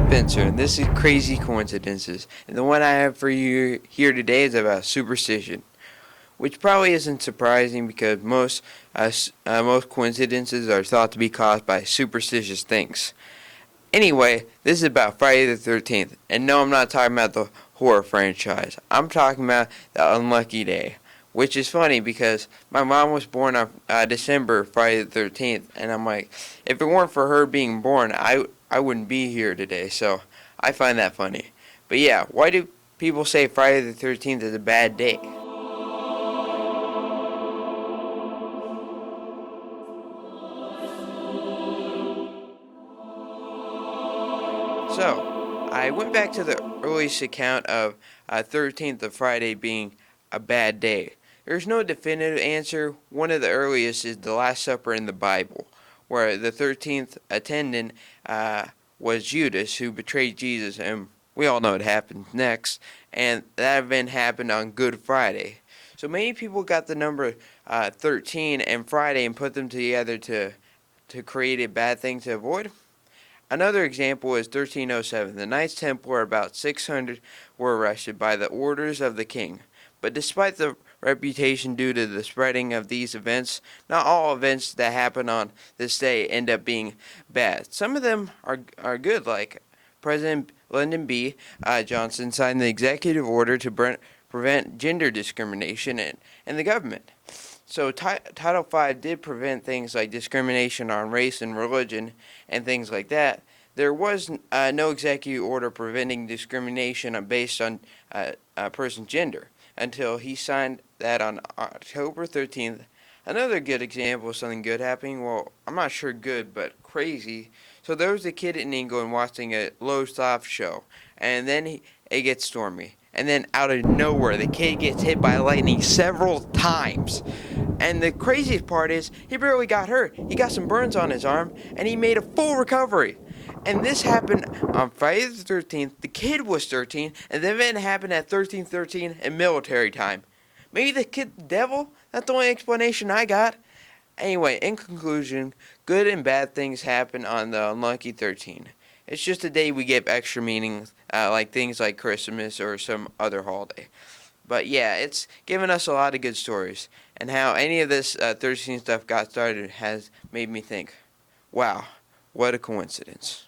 Spencer, and this is Crazy Coincidences. And the one I have for you here today is about superstition, which probably isn't surprising because most coincidences are thought to be caused by superstitious things. Anyway, this is about Friday the 13th, and no, I'm not talking about the horror franchise. I'm talking about the unlucky day, which is funny because my mom was born on December Friday the 13th, and I'm like, if it weren't for her being born, I wouldn't be here today. So I find that funny. But yeah, why do people say Friday the 13th is a bad day? So I went back to the earliest account of 13th of Friday being a bad day. There's no definitive answer. One of the earliest is the Last Supper in the Bible, where the 13th attendant was Judas, who betrayed Jesus, and we all know what happened next. And that event happened on Good Friday. So many people got the number 13 and Friday and put them together to create a bad thing to avoid. Another example is 1307. The Knights Templar, about 600, were arrested by the orders of the king. But despite the reputation due to the spreading of these events, not all events that happen on this day end up being bad. Some of them are good, like President Lyndon B. Johnson signed the executive order to prevent gender discrimination in the government. So Title V did prevent things like discrimination on race and religion and things like that. There was no executive order preventing discrimination based on a person's gender until he signed that on October 13th. Another good example of something good happening, well, I'm not sure good, but crazy. So there was a kid in England watching a Lowe's show, and then it gets stormy. And then out of nowhere, the kid gets hit by lightning several times. And the craziest part is, he barely got hurt. He got some burns on his arm, and he made a full recovery. And this happened on Friday the 13th. The kid was 13, and the event happened at 13:13 in military time. Maybe the kid the devil? That's the only explanation I got. Anyway, in conclusion, good and bad things happen on the unlucky 13. It's just a day we give extra meaning, like things like Christmas or some other holiday. But yeah, it's given us a lot of good stories. And how any of this 13 stuff got started has made me think, wow, what a coincidence.